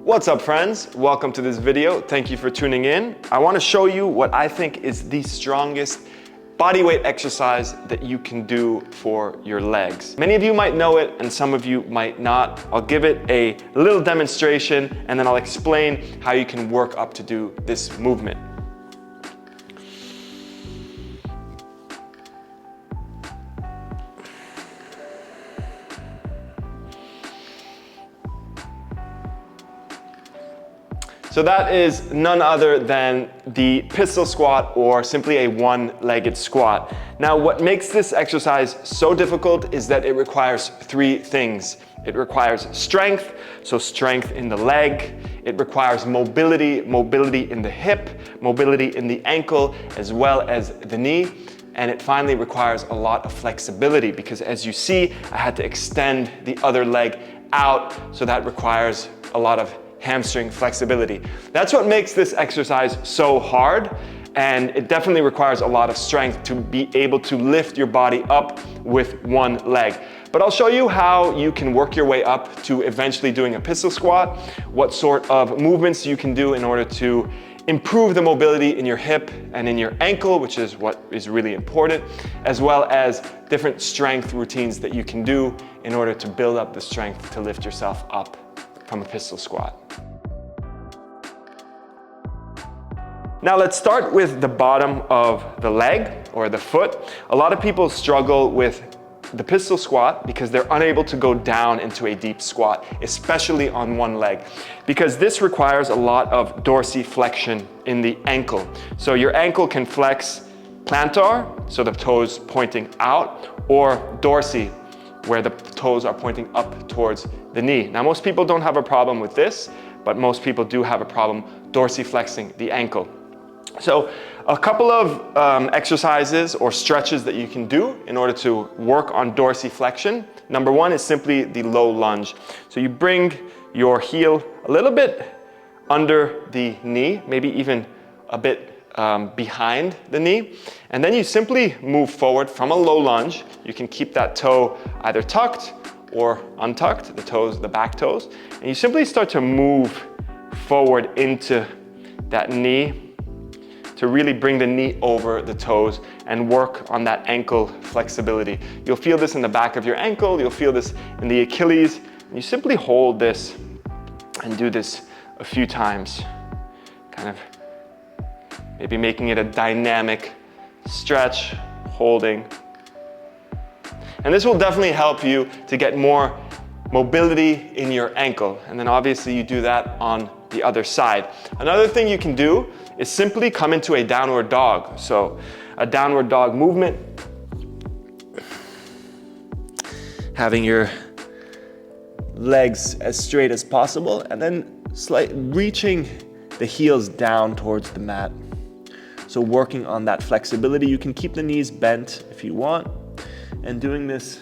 What's up, friends? Welcome to this video. Thank you for tuning in. I want to show you what I think is the strongest bodyweight exercise that you can do for your legs. Many of you might know it and some of you might not. I'll give it a little demonstration and then I'll explain how you can work up to do this movement. So that is none other than the pistol squat, or simply a one-legged squat. Now, what makes this exercise so difficult is that it requires three things. It requires strength, so strength in the leg. It requires mobility in the hip, mobility in the ankle, as well as the knee. And it finally requires a lot of flexibility because, as you see, I had to extend the other leg out, so that requires a lot of hamstring flexibility. That's what makes this exercise so hard, and it definitely requires a lot of strength to be able to lift your body up with one leg. But I'll show you how you can work your way up to eventually doing a pistol squat, what sort of movements you can do in order to improve the mobility in your hip and in your ankle, which is what is really important, as well as different strength routines that you can do in order to build up the strength to lift yourself up from a pistol squat. Now let's start with the bottom of the leg or the foot. A lot of people struggle with the pistol squat because they're unable to go down into a deep squat, especially on one leg, because this requires a lot of dorsiflexion in the ankle. So your ankle can flex plantar, so the toes pointing out, or dorsi, where the toes are pointing up towards the knee. Now, most people don't have a problem with this, but most people do have a problem dorsiflexing the ankle. So a couple of exercises or stretches that you can do in order to work on dorsiflexion. Number one is simply the low lunge. So you bring your heel a little bit under the knee, maybe even a bit behind the knee, and then you simply move forward from a low lunge. You can keep that toe either tucked or untucked, the toes, the back toes, and you simply start to move forward into that knee to really bring the knee over the toes and work on that ankle flexibility. You'll feel this in the back of your ankle, you'll feel this in the Achilles, and you simply hold this and do this a few times, kind of maybe making it a dynamic stretch, holding. And this will definitely help you to get more mobility in your ankle. And then obviously you do that on the other side. Another thing you can do is simply come into a downward dog. So a downward dog movement, having your legs as straight as possible and then reaching the heels down towards the mat. So working on that flexibility. You can keep the knees bent if you want, and doing this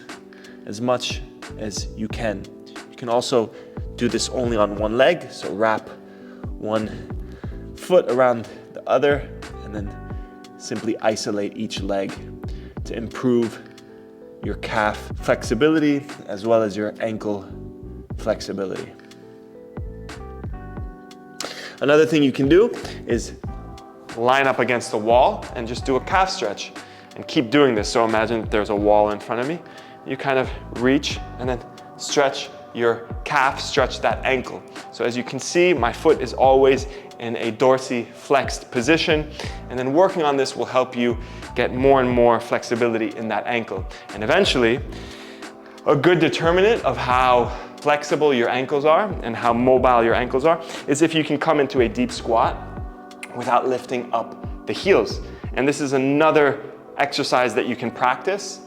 as much as you can. You can also do this only on one leg, so wrap one foot around the other and then simply isolate each leg to improve your calf flexibility as well as your ankle flexibility. Another thing you can do is line up against the wall and just do a calf stretch and keep doing this. So imagine there's a wall in front of me. You kind of reach and then stretch your calf, stretch that ankle. So as you can see, my foot is always in a dorsiflexed position, and then working on this will help you get more and more flexibility in that ankle. And eventually, a good determinant of how flexible your ankles are and how mobile your ankles are is if you can come into a deep squat without lifting up the heels. And this is another exercise that you can practice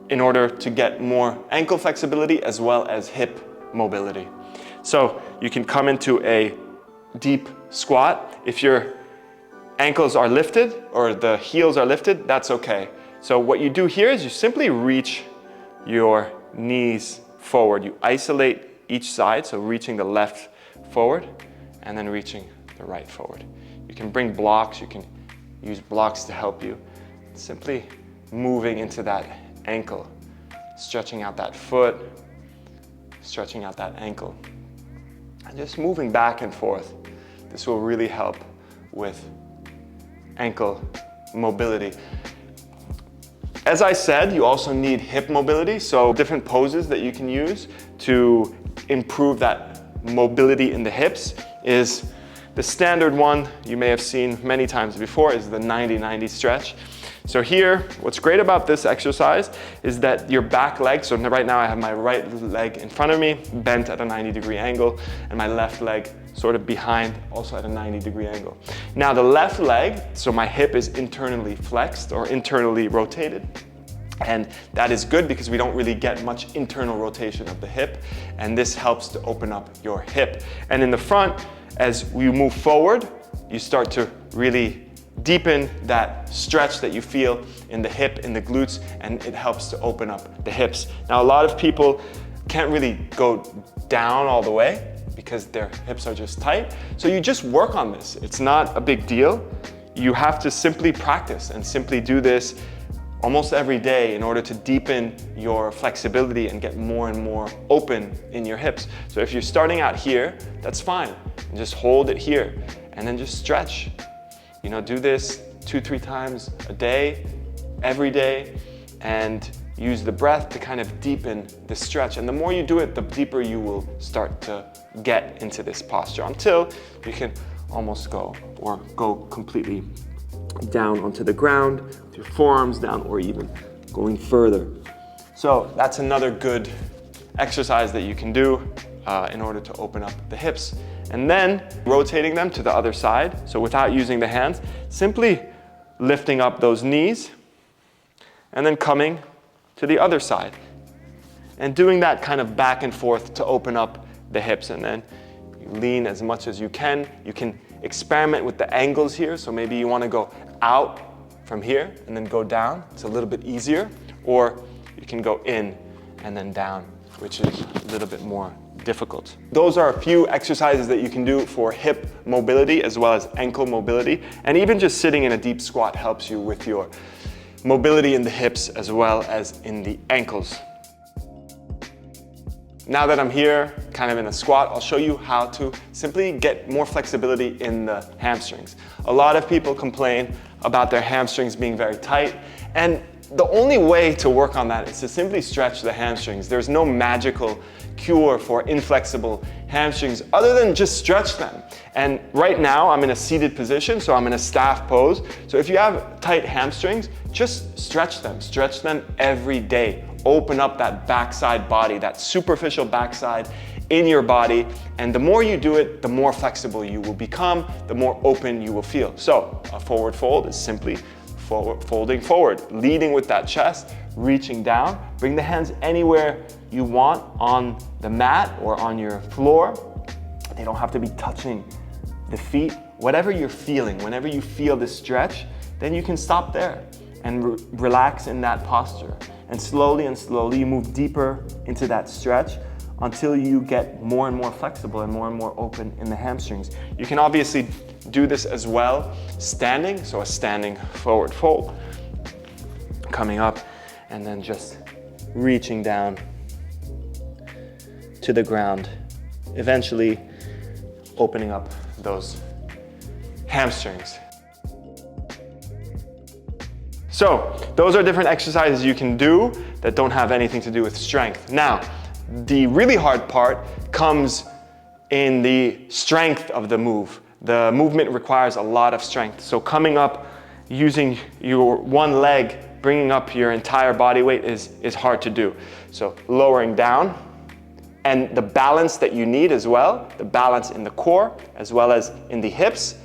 in order to get more ankle flexibility as well as hip mobility. So you can come into a deep squat. If your ankles are lifted or the heels are lifted, that's okay. So what you do here is you simply reach your knees forward. You isolate each side, so reaching the left forward and then reaching the right forward. You can bring blocks, you can use blocks to help you. Simply moving into that ankle, stretching out that foot, stretching out that ankle. and just moving back and forth. This will really help with ankle mobility. As I said, you also need hip mobility, so different poses that you can use to improve that mobility in the hips is the standard one you may have seen many times before is the 90-90 stretch. So here, what's great about this exercise is that your back leg, so right now I have my right leg in front of me, bent at a 90-degree angle, and my left leg sort of behind, also at a 90-degree angle. Now the left leg, so my hip is internally flexed or internally rotated. And that is good because we don't really get much internal rotation of the hip, and this helps to open up your hip. And in the front, as we move forward, you start to really deepen that stretch that you feel in the hip, in the glutes, and it helps to open up the hips. Now, a lot of people can't really go down all the way because their hips are just tight. So you just work on this. It's not a big deal. You have to simply practice and simply do this almost every day in order to deepen your flexibility and get more and more open in your hips. So if you're starting out here, that's fine. And just hold it here and then just stretch. You know, do this 2-3 times a day, every day, and use the breath to kind of deepen the stretch. And the more you do it, the deeper you will start to get into this posture until you can almost go completely down onto the ground, with your forearms down, or even going further. So that's another good exercise that you can do in order to open up the hips. And then rotating them to the other side. So without using the hands, simply lifting up those knees and then coming to the other side. And doing that kind of back and forth to open up the hips. And then you lean as much as you can. You can experiment with the angles here. So maybe you want to go out from here and then go down. It's a little bit easier. Or you can go in and then down, which is a little bit more difficult. Those are a few exercises that you can do for hip mobility as well as ankle mobility. And even just sitting in a deep squat helps you with your mobility in the hips as well as in the ankles. Now that I'm here, kind of in a squat, I'll show you how to simply get more flexibility in the hamstrings. A lot of people complain about their hamstrings being very tight, and the only way to work on that is to simply stretch the hamstrings. There's no magical cure for inflexible hamstrings other than just stretch them. And right now I'm in a seated position, so I'm in a staff pose. So if you have tight hamstrings, just stretch them every day. Open up that backside body, that superficial backside in your body. And the more you do it, the more flexible you will become, the more open you will feel. So a forward fold is simply folding forward, leading with that chest, reaching down. Bring the hands anywhere you want on the mat or on your floor. They don't have to be touching the feet. Whatever you're feeling, whenever you feel the stretch, then you can stop there and relax in that posture. And slowly you move deeper into that stretch until you get more and more flexible and more open in the hamstrings. You can obviously do this as well standing, so a standing forward fold, coming up and then just reaching down to the ground, eventually opening up those hamstrings. So those are different exercises you can do that don't have anything to do with strength. Now, the really hard part comes in the strength of the move. The movement requires a lot of strength. So coming up, using your one leg, bringing up your entire body weight is hard to do. So lowering down, and the balance that you need as well, the balance in the core as well as in the hips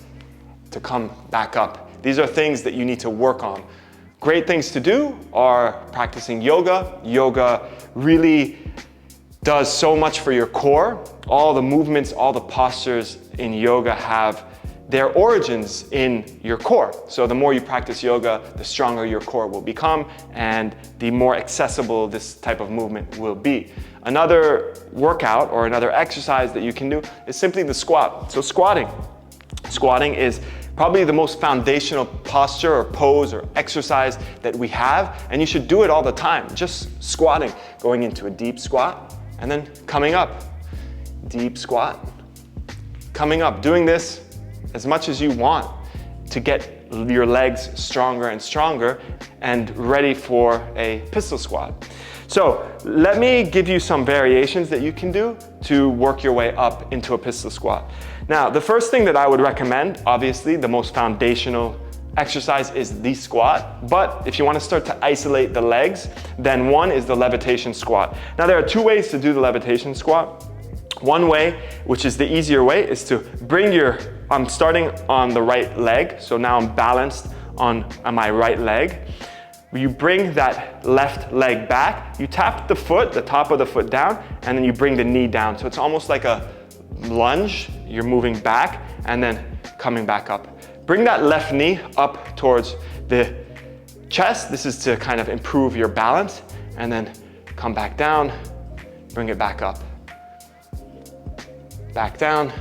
to come back up. These are things that you need to work on. Great things to do are practicing yoga. Yoga really does so much for your core. All the movements, all the postures in yoga have their origins in your core. So the more you practice yoga, the stronger your core will become and the more accessible this type of movement will be. Another workout or another exercise that you can do is simply the squat. So squatting. Squatting is probably the most foundational posture or pose or exercise that we have, and you should do it all the time. Just squatting, going into a deep squat and then coming up. Deep squat, coming up, doing this as much as you want to get your legs stronger and stronger and ready for a pistol squat. So let me give you some variations that you can do to work your way up into a pistol squat. Now, the first thing that I would recommend, obviously the most foundational exercise, is the squat. But if you want to start to isolate the legs, then one is the levitation squat. Now, there are two ways to do the levitation squat. One way, which is the easier way, is to bring I'm starting on the right leg. So now I'm balanced on my right leg. You bring that left leg back, you tap the foot, the top of the foot down, and then you bring the knee down. So it's almost like a lunge. You're moving back and then coming back up. Bring that left knee up towards the chest. This is to kind of improve your balance, and then come back down, bring it back up. Back down,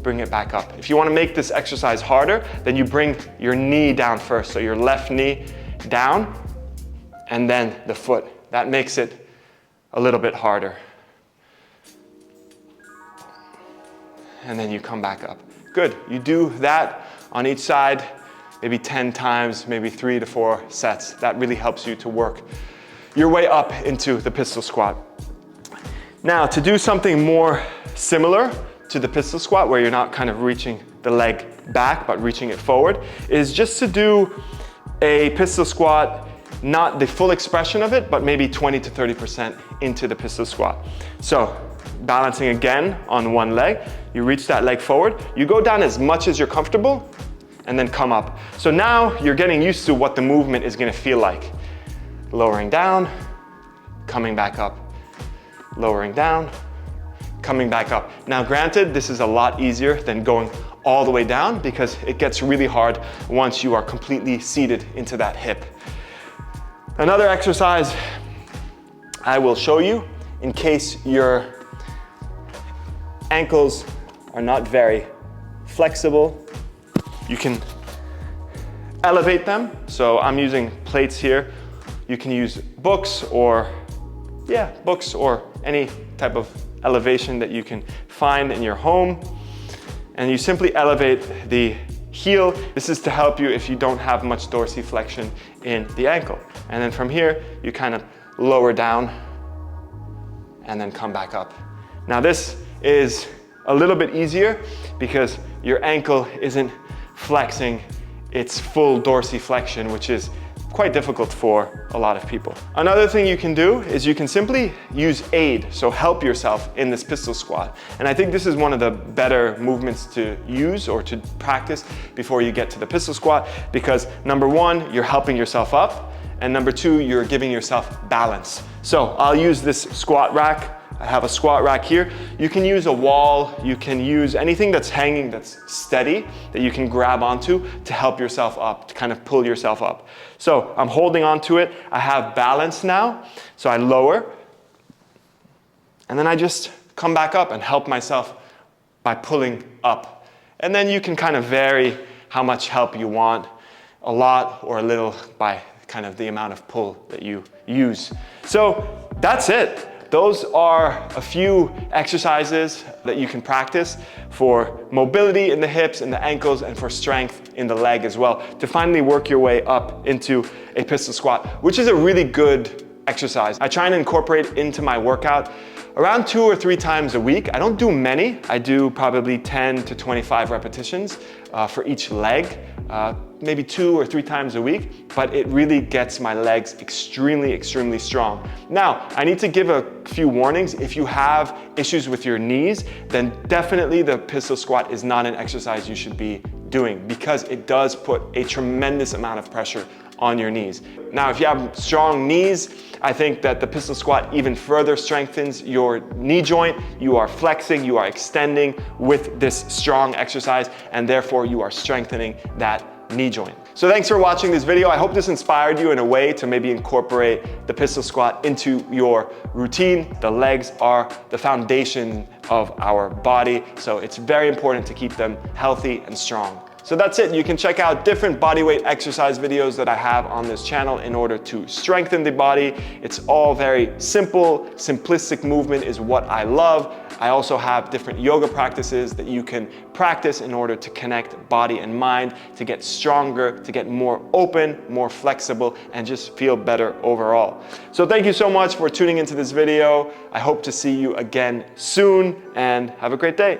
bring it back up. If you want to make this exercise harder, then you bring your knee down first. So your left knee down and then the foot. That makes it a little bit harder. And then you come back up. Good. You do that on each side, maybe 10 times, maybe 3 to 4 sets. That really helps you to work your way up into the pistol squat. Now, to do something more similar to the pistol squat, where you're not kind of reaching the leg back, but reaching it forward, is just to do a pistol squat, not the full expression of it, but maybe 20 to 30% into the pistol squat. So, balancing again on one leg, you reach that leg forward, you go down as much as you're comfortable, and then come up. So now you're getting used to what the movement is gonna feel like. Lowering down, coming back up. Lowering down, coming back up. Now granted, this is a lot easier than going all the way down because it gets really hard once you are completely seated into that hip. Another exercise I will show you in case your ankles are not very flexible. You can elevate them. So I'm using plates here. You can use books or any type of elevation that you can find in your home. And you simply elevate the heel. This is to help you if you don't have much dorsiflexion in the ankle. And then from here, you kind of lower down and then come back up. Now this is a little bit easier because your ankle isn't flexing its full dorsiflexion, which is quite difficult for a lot of people. Another thing you can do is you can simply use aid, so help yourself in this pistol squat. And I think this is one of the better movements to use or to practice before you get to the pistol squat, because number one, you're helping yourself up, and number two, you're giving yourself balance. So I'll use this squat rack. I have a squat rack here. You can use a wall, you can use anything that's hanging that's steady that you can grab onto to help yourself up, to kind of pull yourself up. So I'm holding onto it. I have balance now. So I lower and then I just come back up and help myself by pulling up. And then you can kind of vary how much help you want, a lot or a little, by kind of the amount of pull that you use. So that's it. Those are a few exercises that you can practice for mobility in the hips and the ankles, and for strength in the leg as well, to finally work your way up into a pistol squat, which is a really good exercise. I try and incorporate it into my workout around 2 or 3 times a week. I don't do many. I do probably 10 to 25 repetitions for each leg, maybe 2 or 3 times a week, but it really gets my legs extremely, extremely strong. Now, I need to give a few warnings. If you have issues with your knees, then definitely the pistol squat is not an exercise you should be doing, because it does put a tremendous amount of pressure on your knees. Now, if you have strong knees, I think that the pistol squat even further strengthens your knee joint. You are flexing, you are extending with this strong exercise, and therefore you are strengthening that knee joint. So thanks for watching this video. I hope this inspired you in a way to maybe incorporate the pistol squat into your routine. The legs are the foundation of our body, so it's very important to keep them healthy and strong. So that's it. You can check out different bodyweight exercise videos that I have on this channel in order to strengthen the body. It's all very simple, simplistic movement is what I love. I also have different yoga practices that you can practice in order to connect body and mind, to get stronger, to get more open, more flexible, and just feel better overall. So thank you so much for tuning into this video. I hope to see you again soon, and have a great day.